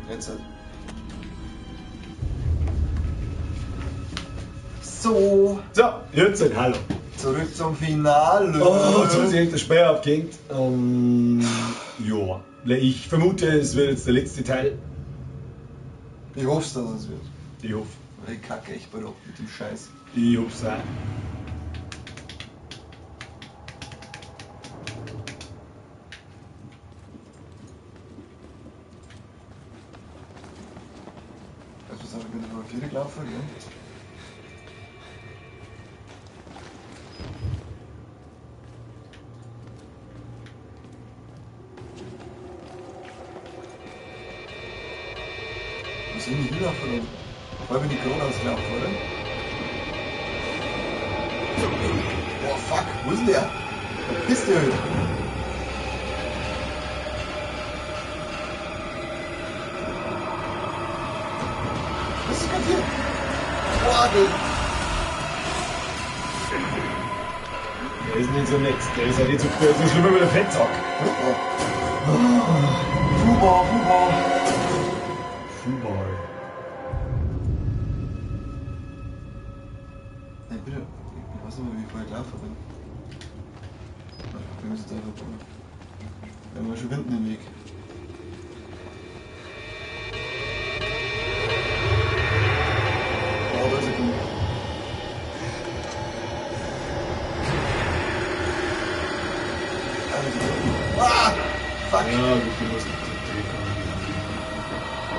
Jetzt halt. So. So, jetzt halt, hallo. Zurück zum Finale. Oh, jetzt haben sie der Speer abgehängt. Ja, ich vermute, es wird jetzt der letzte Teil. Ich hoffe, dass es wird. Ich hoffe. Weil ich kacke echt bald ab mit dem Scheiß. Ich hoffe es auch. Also, was habe ich mit der Papiere gelaufen, gell? Was sind die gelaufen, oder? Weil wir die Krone ausgelaufen, oder? Boah, fuck, wo ist denn der? Verpiss dich halt. Was ist gerade hier? Boah, Der ist nicht so nett. Der ist halt nicht so schlimm wie der Fettsack. Fußball, Fußball. Fußball. Nein, bitte. Ich weiß nicht mehr, wie ich vorher gelaufen bin. Wir müssen jetzt einfach gucken. Wir haben ja schon Wind im Weg. Oh, da ist er gut. Ah! Fuck! Ja, gut, du musst nicht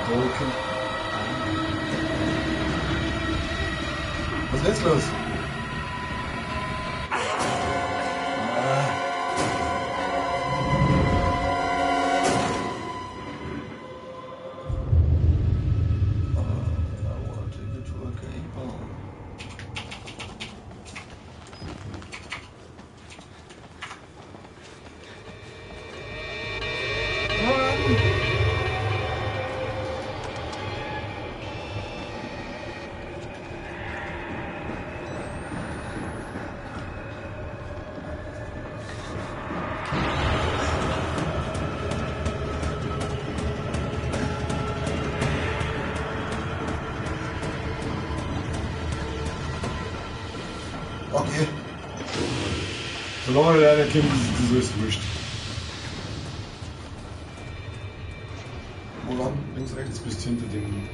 drücken. Was ist jetzt los? Okay. Solange der kommt, ist es wurscht. Wo lang? Links, rechts? Jetzt bist du hinter dem.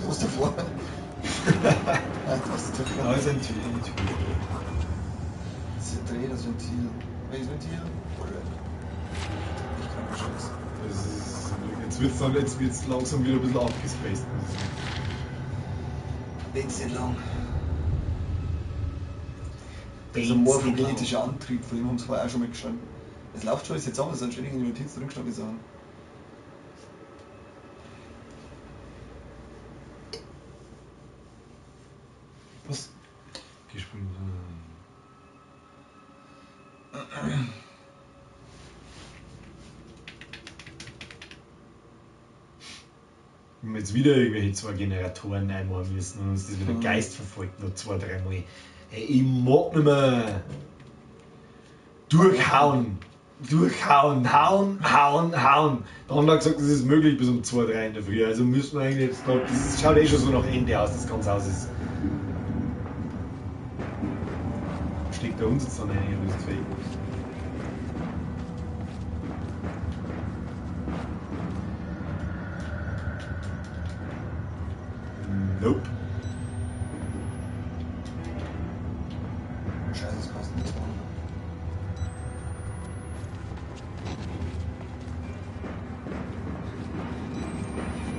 Wo ist der vor? Was ist der vor? Da ist ein Typ. Das ist ein Dreh, das Ventil. Welches Ventil? Ich kann Scheiße. Jetzt wird's langsam wieder ein bisschen abgespaced. Bisschen lang. Das ist ein morphogenetischer Antrieb, von dem haben sie vorher auch schon mal gestanden. Es läuft schon, ist jetzt anders, es sind ständig in die Notiz drin gestanden, Sachen. Was? Gesprungen. Wenn wir jetzt wieder irgendwelche zwei Generatoren einmachen müssen und uns das wieder Geist verfolgt, noch 2-3 Mal. Hey, ich mag nicht mehr. Durchhauen! Durchhauen! Hauen! Der andere hat gesagt, das ist möglich bis um 2-3 in der Früh. Also müssen wir eigentlich jetzt noch. Das schaut eh schon so nach Ende aus, das ganze Haus ist. Steckt bei uns jetzt dann ein, das ist fake. Nope. Scheiße, das kostet nichts.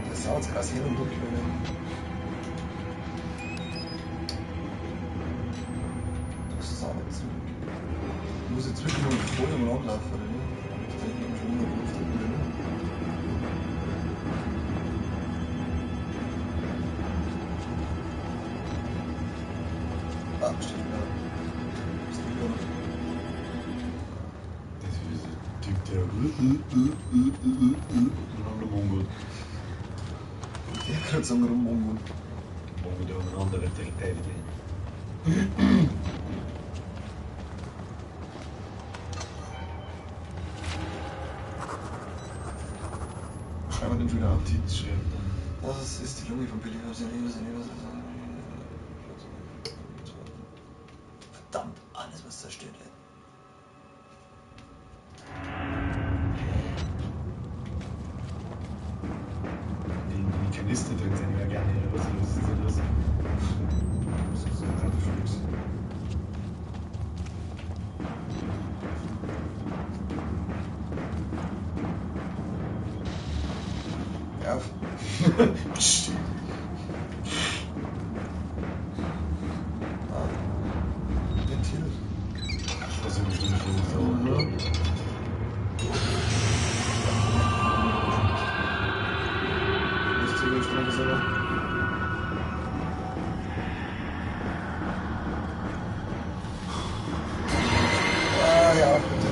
Das sah jetzt krass hin und durch. Das ist auch nicht so. Ich muss jetzt wirklich nur mit Folie im Raum laufen, oder nicht? Ich denke, ich bin schon wieder. Ah, steht wieder. Ist nicht wieder. Das ist dieser Typ, der und der Mongol. Der kann sagen, rummongeln. Mongol, der eine andere Territorien. Schreiben wir den schon wieder ab. Die schreibt dann. Das ist die Lunge von Billy. Verdammt, alles was zerstört wird. Die Kanister drin sind ja gar nicht. Was ist denn das? Das ist ein Radflux. Ja. Psst. Ventil. Das ist bestimmt nicht so, oder? Lustige Strecke selber. Ah ja, bitte.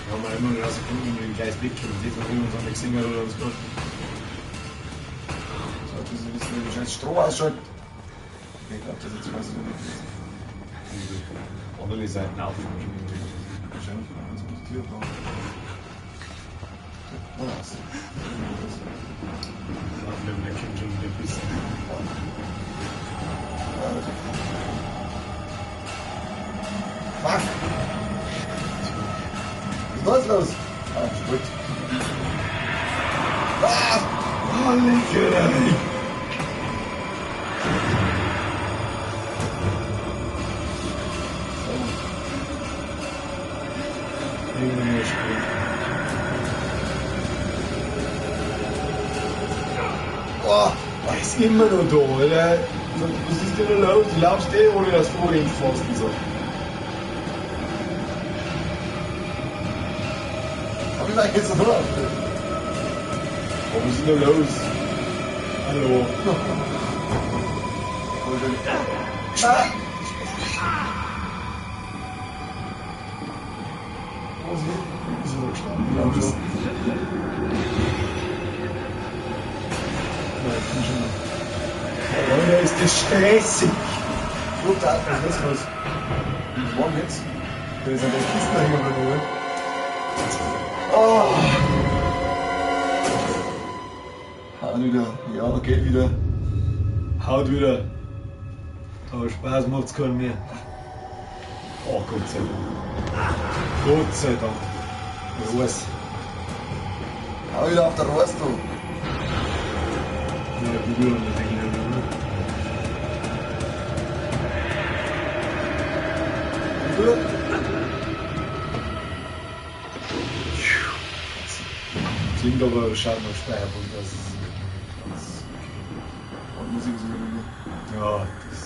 Wir haben ja immer noch Sekunden mit dem gleichen Blick und die von uns haben gesehen oder uns gut. So, bis Sie wissen, wie der scheiß Strom ausschaut. Ich glaube, das jetzt weiß ich nicht. Andere Seiten auf. Wahrscheinlich, wenn man so eine Tür braucht. Ja, was? Der kommt schon wieder ein bisschen. Fuck! Was ist los? Ah, gut. Ah! Oh, lecker! Oh! Der ist immer noch da, oder? Was ist denn da los? Du laufst ohne das Vorgehen fast und so. Hab ich eigentlich jetzt noch? Was ist denn da los? Hallo? Ah! Wieso gestanden? Ja, so. Oder ist das stressig? Gut, da was ist los? Was war denn jetzt? Da ist ja das Kissen da hinten. Oh! Haut wieder. Ja, geht wieder. Haut wieder. Aber Spaß macht's keinen mehr. Oh, Gott sei Dank. Gott sei Dank. Ruhes. Hau wieder auf der Rost, du. Ja, die Uhr mit den Leuten, Du? Klingt aber schade noch Speicherpunkt. Das ist. Und Musik ist wieder. Ja, das.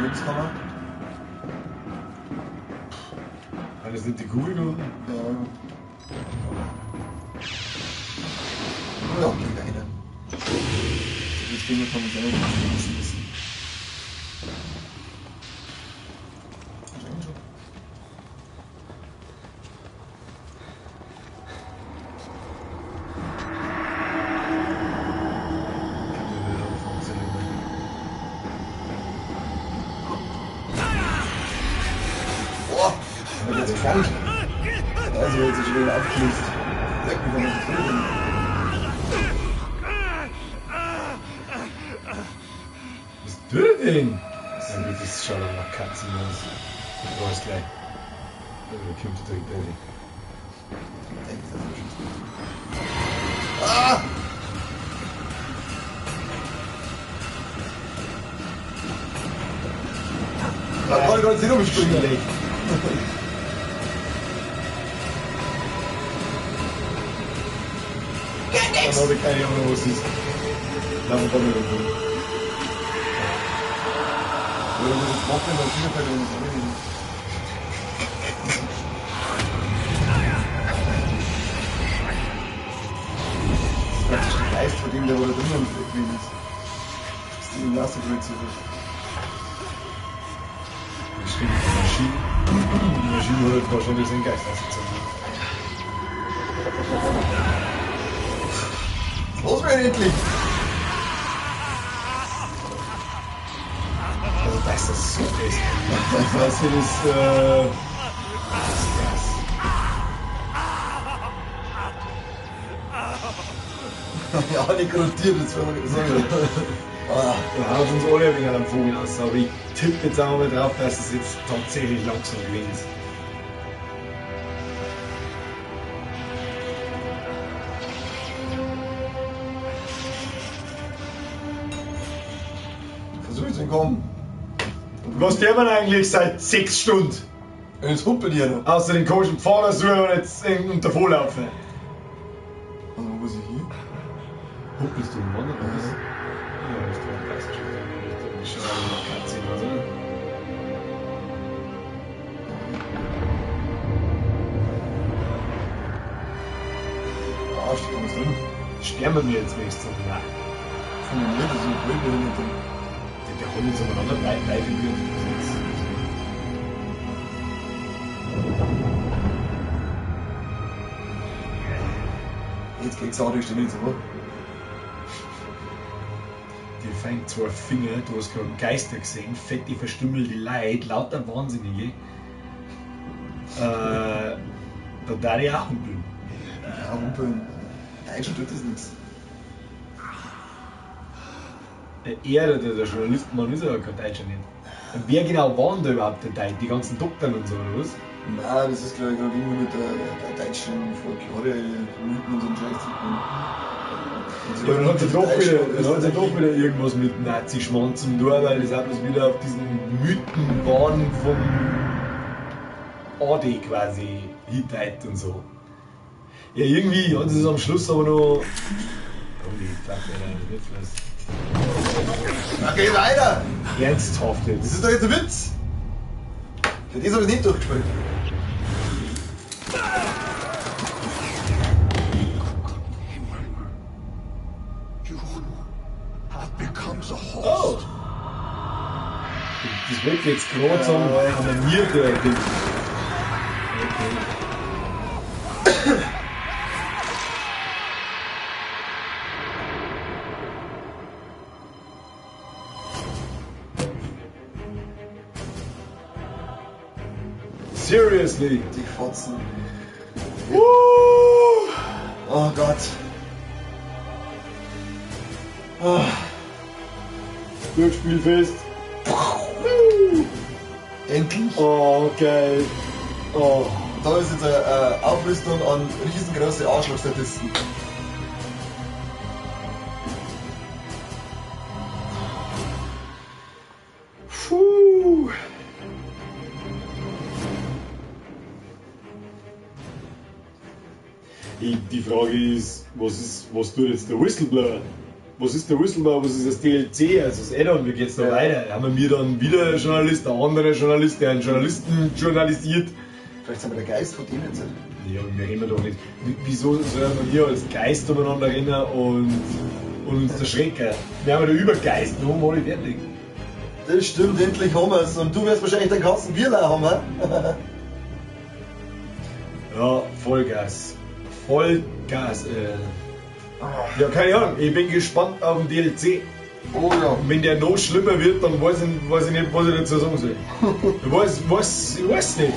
Lebenskammer. Das sind die Kugeln da unten? Ja. Ja, geht da hin. Die Dinge kann man selber nicht schießen. Jetzt krank. Also jetzt ist wieder abgelöst. Leck mich, wenn ich das will. Was ist das denn? Ja gut, das schaut auch nach Katzen aus. Du weißt gleich. Da kommt direkt rein. Ah! du kannst nicht umspringen. Schlecht. Dann habe ich keine Ahnung, was ist. Lass mich da mal rum. Oder wenn das macht, dann Fingerfeld und das andere. Das ist praktisch der Geist von dem, der da drinnen gewesen ist. Das ist die Gymnastikgröße. Das stimmt, die Maschine hat wahrscheinlich seinen Geist ausgezogen. Los werden endlich! Also das ist so fest. Das ist, Ja, nicht garantiert, das war mal sagen. wir haben uns alle ein wenig am Vogel aus, aber ich tippe jetzt auch mal drauf, dass es jetzt tatsächlich langsam gewesen ist. Versuch zu entkommen. Was tun wir eigentlich seit 6 Stunden? Jetzt humpelt ihr noch. Außer den komischen Pfahler suchen und jetzt davonlaufen. Also, wo muss ich hier? Humpelst du im Mann oder was? Ja, ich glaube, das ist schon ich schaue mal Katze oder? Ah, steht da was drin. Sterben wir jetzt wenigstens? Nein. Von mir, das ist ein Blödbein drin. Der holt jetzt umeinander drei Figuren gesetzt. Jetzt geht's auch durch den nicht so. Die fängt zwei Finger, du hast gerade Geister gesehen, fette verstümmelte Leute, lauter Wahnsinnige. Da darf ich auch humpeln. Ja, humpeln. Nein, schon tut das nichts. Er, der Journalistenmann, ist ja kein Deutscher nicht. Und wer genau waren da überhaupt der Deutsche? Die ganzen Doktoren und so, oder was? Nein, das ist glaube ich gerade irgendwie mit der deutschen Folklore, Mythen und so ein Scheiß zu tun. Ja, dann hat sie doch wieder irgendwas mit Nazi-Schmarrn zum tun, weil das auch bloß wieder auf diesen Mythen waren vom AD quasi hindeutet und so. Ja, irgendwie hat sie es am Schluss aber noch. Oh, die Flagge, das wird was. Na, geh weiter! Ernsthaft Das jetzt. ist doch jetzt ein Witz! Für das habe ich nicht durchgespielt. Oh! Das wird jetzt gerade so animiert, der Ding. Okay. Seriously? Die Fotzen. Woo! Oh Gott. Oh. Durchspielfest. Endlich. Oh, geil. Oh. Da ist jetzt eine Auflistung an riesengroße Arschlochstatisten. Puh. Die Frage ist, was tut jetzt der Whistleblower? Was ist der Whistleblower, was ist das DLC, also das Add-on, wie geht's da weiter? Haben wir dann wieder einen Journalist, ein anderer Journalist, der einen Journalisten journalisiert? Vielleicht sind wir der Geist von denen jetzt. Ja, wir reden doch nicht. Wieso sollen wir hier als Geist umeinander rennen und uns erschrecken? Wir haben ja den Übergeist, nur mal fertig. Das stimmt, endlich haben wir es. Und du wirst wahrscheinlich den ganzen Bierler haben, hä? Ja, Vollgas. Vollgas, Ja, keine Ahnung, ich bin gespannt auf den DLC. Oh ja. Und wenn der noch schlimmer wird, dann weiß ich nicht, was ich dazu sagen soll. Ich weiß nicht.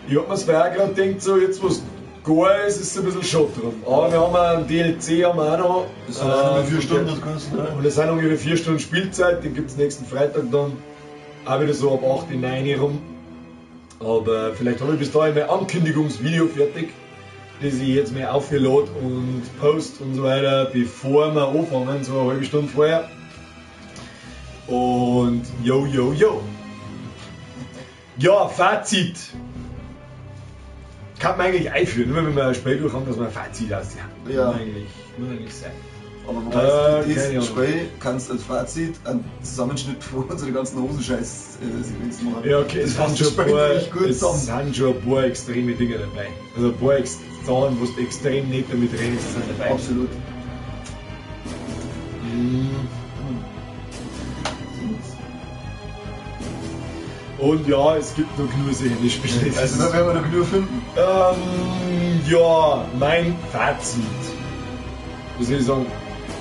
Ich hab mir vorher gerade gedacht, so jetzt was gar ist, ist es ein bisschen schade drum. Aber wir haben auch einen DLC haben wir auch noch. Das sind auch nur 4 Stunden, das kannst du, ne? Und es sind ungefähr 4 Stunden Spielzeit, den gibt es nächsten Freitag dann. Auch wieder so ab 8, 9 rum. Aber vielleicht habe ich bis dahin mein Ankündigungsvideo fertig, das ich jetzt mal aufgelade und post und so weiter, bevor wir anfangen, so eine halbe Stunde vorher. Und yo, yo, yo. Ja, Fazit. Kann man eigentlich einführen, nur wenn wir ein Spiel durch haben, dass wir ein Fazit aussehen. Ja. Muss eigentlich sein. Aber wobei keine Ahnung. das Spiel kannst als Fazit einen Zusammenschnitt von unseren ganzen Hosenscheiß-Sequenzen machen. Ja, okay, es fasst sind das schon Spiel ein wirklich gut zusammen. sind schon ein paar extreme Dinge dabei. Also ein paar Sachen, wo du extrem nicht damit redest, sind dabei. Absolut. Und ja, es gibt noch genug solche Spiele. Also da werden wir noch genug finden. Ja, mein Fazit. Was soll ich sagen?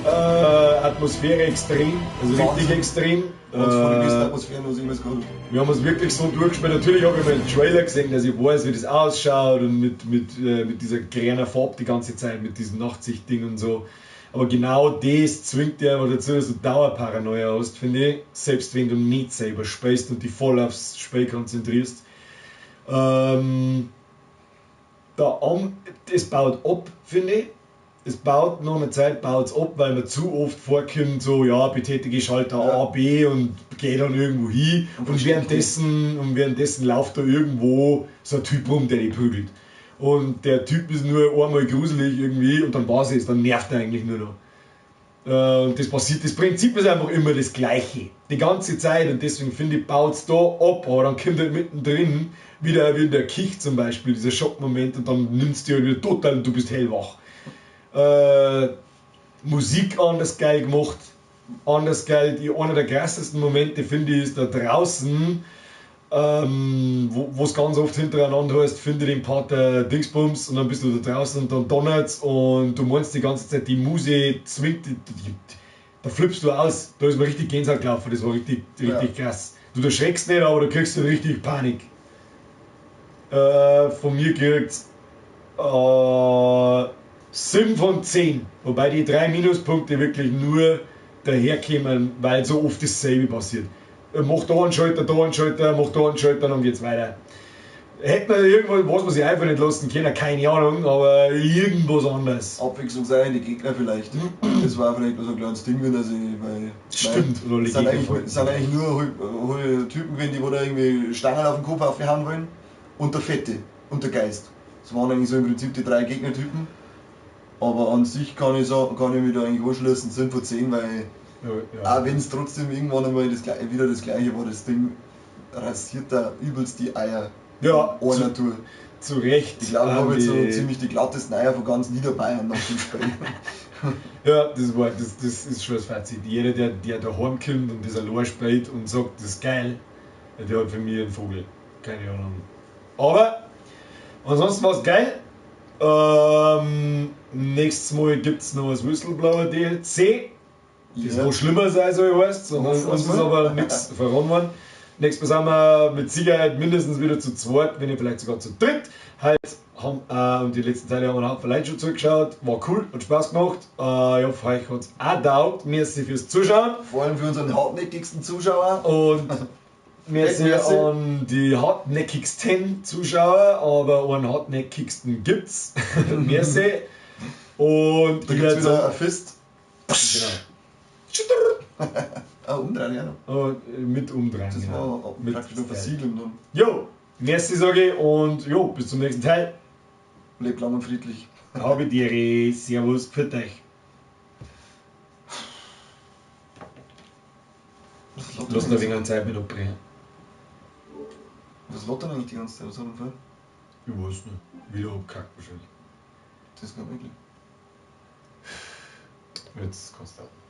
Atmosphäre extrem, also Wahnsinn. richtig extrem. Und von der besten Atmosphäre, was ich jemals gehabt habe. Wir haben uns wirklich so durchgespielt. Natürlich habe ich mal einen Trailer gesehen, dass ich weiß, wie das ausschaut und mit dieser grünen Farbe die ganze Zeit, mit diesem Nachtsichtding und so. Aber genau das zwingt dir aber dazu, dass du Dauerparanoia hast, finde ich. Selbst wenn du nicht selber spielst und dich voll aufs Spiel konzentrierst. Das baut ab, finde ich. Es baut nach einer Zeit baut's ab, weil man zu oft vorkommt, so ja, betätige Schalter A, B und gehe dann irgendwo hin und währenddessen läuft da irgendwo so ein Typ rum, der dich prügelt. Und der Typ ist nur einmal gruselig irgendwie und dann war's es, dann nervt er eigentlich nur noch. Und das Prinzip ist einfach immer das gleiche, die ganze Zeit, und deswegen finde ich, baut es da ab, aber dann kommt halt mittendrin wieder wie in der Kich zum Beispiel, dieser Schockmoment, und dann nimmst du halt wieder total und du bist hellwach. Musik anders geil gemacht, anders geil. Einer der krassesten Momente finde ich ist da draußen, wo es ganz oft hintereinander heißt, finde den Part der Dingsbums, und dann bist du da draußen und dann donnert's und du meinst die ganze Zeit, die Muse zwingt, da flippst du aus. Da ist mir richtig Gänsehaut gelaufen, das war richtig krass. Du erschreckst nicht, aber du kriegst dann richtig Panik. Von mir kriegt's 7 von 10, wobei die 3 Minuspunkte wirklich nur daherkommen, weil so oft dasselbe passiert. Mach da einen Schalter, mach da einen Schalter, dann geht's weiter. Hätte man irgendwas, was man sich einfach nicht lassen können, keine Ahnung, aber irgendwas anderes. Abwechslungsreiche Gegner vielleicht. Das war vielleicht nur so ein kleines Ding, wenn Stimmt, oder es sind eigentlich nur Typen gewesen, die da irgendwie Stangen auf den Kopf aufhauen wollen, und der Fette und der Geist. Das waren eigentlich so im Prinzip die 3 Gegnertypen. Aber an sich kann ich mich da eigentlich anschließen, 10 von 10, weil auch wenn es trotzdem irgendwann einmal wieder das gleiche war, das Ding rasiert da übelst die Eier. Ja, Natur. Zu Recht. Ich glaube, ich habe jetzt so ziemlich die glattesten Eier von ganz Niederbayern nach dem Spiel. Ja, das ist schon das Fazit. Jeder, der daheim kommt und das allein spielt und sagt, das ist geil, der hat für mich einen Vogel. Keine Ahnung. Aber ansonsten war es geil. Nächstes Mal gibt es noch das Whistleblower DLC. Das noch schlimmer sein soll, heißt, uns ist aber nichts verraten worden. Nächstes Mal sind wir mit Sicherheit mindestens wieder zu zweit, wenn nicht vielleicht sogar zu dritt. Halt und die letzten Teile haben wir vielleicht schon zugeschaut. War cool, hat Spaß gemacht. Ja, für euch hat es auch gedauert. Merci fürs Zuschauen. Vor allem für unseren hartnäckigsten Zuschauer. Und merci an die hartnäckigsten Zuschauer, aber einen hartnäckigsten gibt's. Merci. Und da gibt's wieder ein Fist. Genau. Umdrehen, ja noch. Mit umdrehen. Das genau. war praktisch noch versiegeln dann. Jo, merci sage ich, und jo, bis zum nächsten Teil. Lebt lang und friedlich. Habe dir, servus, für euch. Lass noch ein wenig Zeit mit abbrechen. Was lottern eigentlich die ganze Zeit? Was hat er für? Ich weiß nicht. Wieder abkackt wahrscheinlich. Das ist gar wirklich. Jetzt kannst du auch.